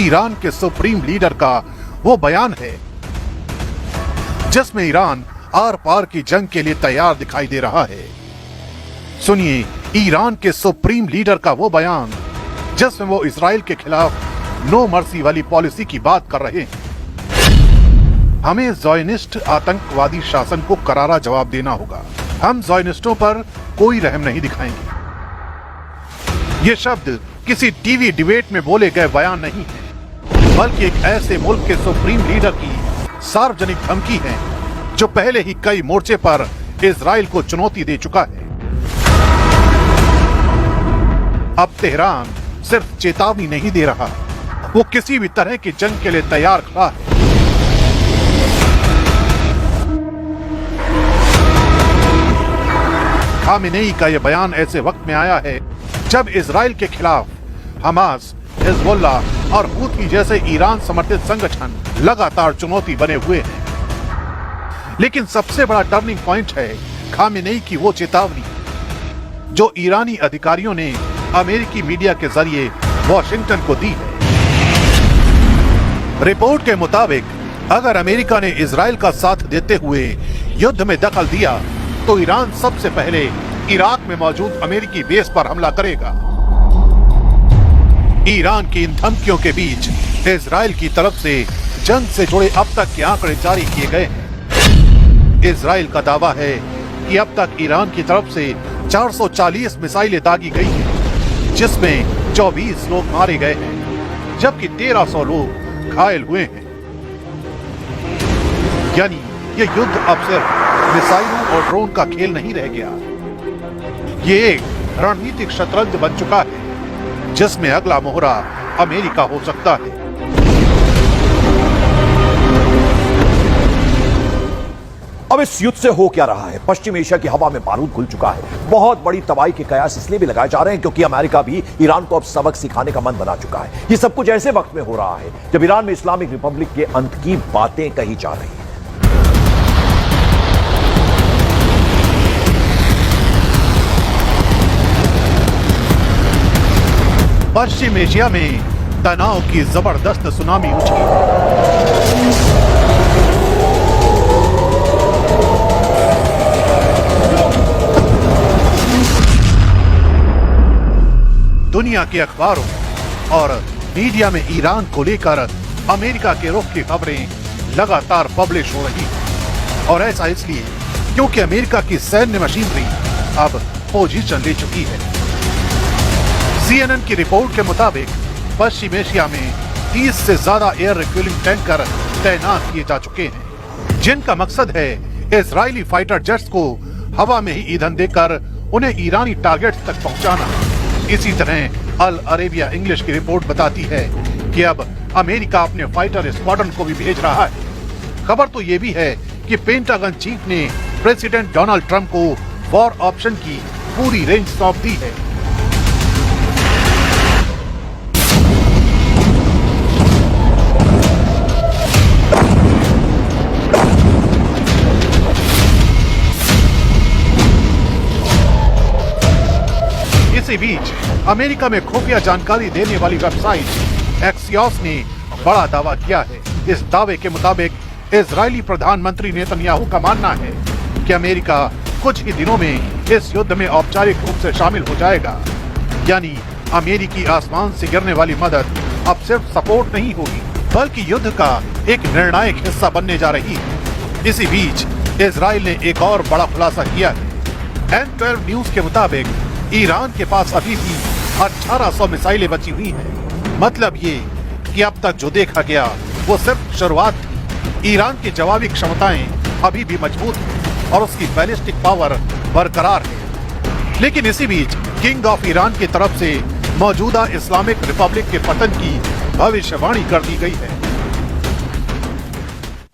Iran के supreme leader का वो बयान है जिसमें ईरान आर पार की जंग के लिए तैयार दिखाई दे रहा है। सुनिए ईरान के सुप्रीम लीडर का वो बयान जिसमें वो इजराइल के खिलाफ नो मर्सी वाली पॉलिसी की बात कर रहे हैं। हमें ज़ायनिस्ट आतंकवादी शासन को करारा जवाब देना होगा। हम ज़ायनिस्टों पर कोई रहम नहीं दिखाएंगे। ये शब्द किसी टीवी डिबेट में बोले गए बयान नहीं है, बल्कि एक ऐसे मुल्क के सुप्रीम लीडर की सार्वजनिक धमकी है जो पहले ही कई मोर्चे पर इजराइल को चुनौती दे चुका है। अब तेहरान सिर्फ चेतावनी नहीं दे रहा, वो किसी भी तरह की जंग के लिए तैयार खड़ा है। खामेनेई का यह बयान ऐसे वक्त में आया है जब इजराइल के खिलाफ हमास, हिजबुल्लाह और हूथी जैसे ईरान समर्थित संगठन लगातार चुनौती बने हुए हैं। लेकिन सबसे बड़ा टर्निंग पॉइंट है खामेनेई की वो चेतावनी जो ईरानी अधिकारियों ने अमेरिकी मीडिया के जरिए वॉशिंगटन को दी है। रिपोर्ट के मुताबिक अगर अमेरिका ने इजराइल का साथ देते हुए युद्ध में दखल दिया तो ईरान सबसे पहले इराक में मौजूद अमेरिकी बेस पर हमला करेगा। ईरान की इन धमकियों के बीच इजराइल की तरफ से जंग से जुड़े अब तक के आंकड़े जारी किए गए हैं। इजराइल का दावा है कि अब तक ईरान की तरफ से 440 मिसाइलें दागी गई हैं, जिसमें 24 लोग मारे गए हैं, जबकि 1300 लोग घायल हुए हैं। यानी ये युद्ध अब सिर्फ मिसाइलों और ड्रोन का खेल नहीं रह गया, ये एक रणनीतिक शतरंज बन चुका है जिसमें अगला मोहरा अमेरिका हो सकता है। अब इस युद्ध से हो क्या रहा है? पश्चिम एशिया की हवा में बारूद घुल चुका है। बहुत बड़ी तबाही के कयास इसलिए भी लगाए जा रहे हैं क्योंकि अमेरिका भी ईरान को अब सबक सिखाने का मन बना चुका है। ये सब कुछ ऐसे वक्त में हो रहा है जब ईरान में इस्लामिक रिपब्लिक के अंत की बातें कही जा रही हैं। पश्चिम एशिया में तनाव की जबरदस्त सुनामी उठी। दुनिया के अखबारों और मीडिया में ईरान को लेकर अमेरिका के रुख की खबरें लगातार पब्लिश हो रही हैं। और ऐसा इसलिए क्योंकि अमेरिका की सैन्य मशीनरी अब पोजीशन ले चुकी है। CNN की रिपोर्ट के मुताबिक पश्चिम एशिया में 30 से ज्यादा एयर रिफ्यूलिंग टैंकर तैनात किए जा चुके हैं, जिनका मकसद है इजरायली फाइटर जेट्स को हवा में ही ईंधन देकर उन्हें ईरानी टारगेट्स तक पहुंचाना। इसी तरह अल अरेबिया इंग्लिश की रिपोर्ट बताती है कि अब अमेरिका अपने फाइटर स्क्वाड्रन को भी भेज रहा है। खबर तो ये भी है कि पेंटागन चीफ ने प्रेसिडेंट डोनाल्ड ट्रंप को वॉर ऑप्शन की पूरी रेंज सौंप दी है। इसी बीच अमेरिका में खुफिया जानकारी देने वाली वेबसाइट एक्सियोस ने बड़ा दावा किया है। इस दावे के मुताबिक इजरायली प्रधानमंत्री नेतन्याहू का मानना है कि अमेरिका कुछ ही दिनों में इस युद्ध में औपचारिक रूप से शामिल हो जाएगा। यानी अमेरिकी आसमान से गिरने वाली मदद अब सिर्फ सपोर्ट नहीं होगी, बल्कि युद्ध का एक निर्णायक हिस्सा बनने जा रही है। इसी बीच इजराइल ने एक और बड़ा खुलासा किया है। N12 न्यूज के मुताबिक ईरान के पास अभी भी 1800 मिसाइलें बची हुई हैं। मतलब ये कि अब तक जो देखा गया वो सिर्फ शुरुआत थी। ईरान की जवाबी क्षमताएं अभी भी मजबूत हैं और उसकी बैलिस्टिक पावर बरकरार है। लेकिन इसी बीच किंग ऑफ ईरान की तरफ से मौजूदा इस्लामिक रिपब्लिक के पतन की भविष्यवाणी कर दी गई है।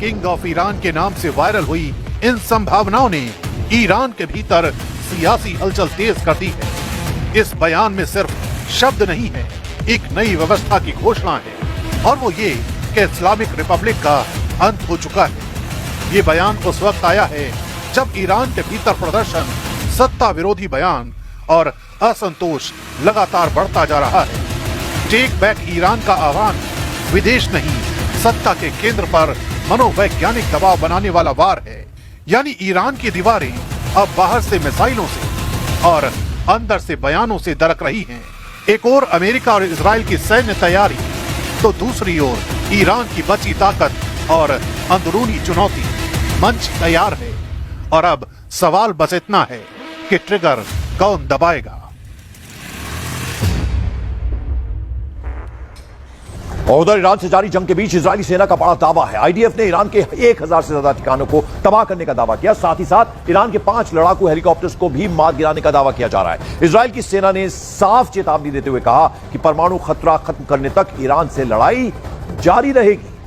किंग ऑफ ईरान के नाम से वायरल हुई इन संभावनाओं ने ईरान के भीतर सियासी हलचल तेज कर दी है। इस बयान में सिर्फ शब्द नहीं है, एक नई व्यवस्था की घोषणा है और वो ये कि इस्लामिक रिपब्लिक का अंत हो चुका है। ये बयान उस वक्त आया है जब ईरान के भीतर प्रदर्शन, सत्ता विरोधी बयान और असंतोष लगातार बढ़ता जा रहा है। टेक बैक ईरान का आह्वान विदेश नहीं, सत्ता के केंद्र पर मनोवैज्ञानिक दबाव बनाने वाला वार है। यानी ईरान की दीवारें अब बाहर से मिसाइलों से और अंदर से बयानों से दरक रही हैं। एक और अमेरिका और इजराइल की सैन्य तैयारी, तो दूसरी ओर ईरान की बची ताकत और अंदरूनी चुनौती। मंच तैयार है और अब सवाल बस इतना है कि ट्रिगर कौन दबाएगा। और उधर ईरान से जारी जंग के बीच इजरायली सेना का बड़ा दावा है। आईडीएफ ने ईरान के 1000 से ज्यादा ठिकानों को तबाह करने का दावा किया। साथ ही साथ ईरान के 5 लड़ाकू हेलीकॉप्टर्स को भी मात गिराने का दावा किया जा रहा है। इजरायल की सेना ने साफ चेतावनी देते हुए कहा कि परमाणु खतरा खत्म करने तक ईरान से लड़ाई जारी रहेगी।